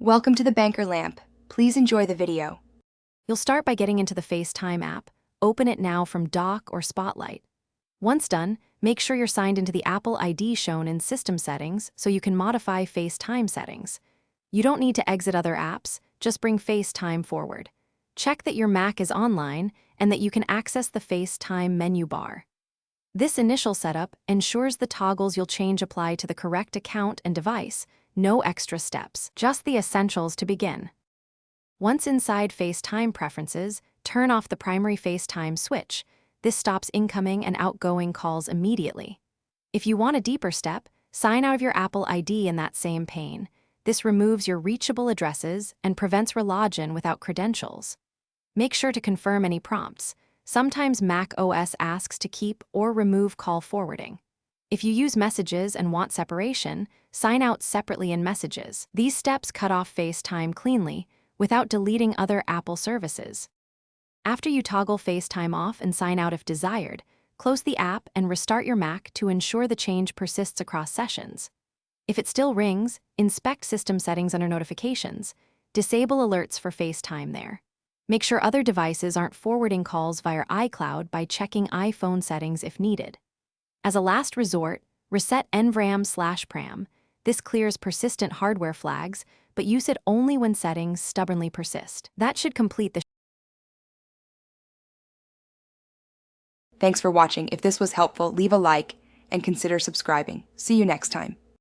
Welcome to the Banker Lamp. Please enjoy the video. You'll start by getting into the Facetime app. Open it now from Dock or Spotlight. Once done, make sure you're signed into the Apple ID shown in System Settings so you can modify Facetime settings. You don't need to exit other apps, just bring Facetime forward. Check that your Mac is online and that you can access the Facetime menu bar. This initial setup ensures the toggles you'll change apply to the correct account and device. No extra steps, just the essentials to begin. Once inside Facetime Preferences, turn off the primary Facetime switch. This stops incoming and outgoing calls immediately. If you want a deeper step, sign out of your Apple ID in that same pane. This removes your reachable addresses and prevents relogin without credentials. Make sure to confirm any prompts. Sometimes Mac OS asks to keep or remove call forwarding. If you use Messages and want separation, sign out separately in Messages. These steps cut off Facetime cleanly, without deleting other Apple services. After you toggle Facetime off and sign out if desired, close the app and restart your Mac to ensure the change persists across sessions. If it still rings, inspect System Settings under Notifications. Disable alerts for Facetime there. Make sure other devices aren't forwarding calls via iCloud by checking iPhone settings if needed. As a last resort, reset nvram/pram. This clears persistent hardware flags, but use it only when settings stubbornly persist. That should complete the Thanks for watching. If this was helpful, leave a like and consider subscribing. See you next time.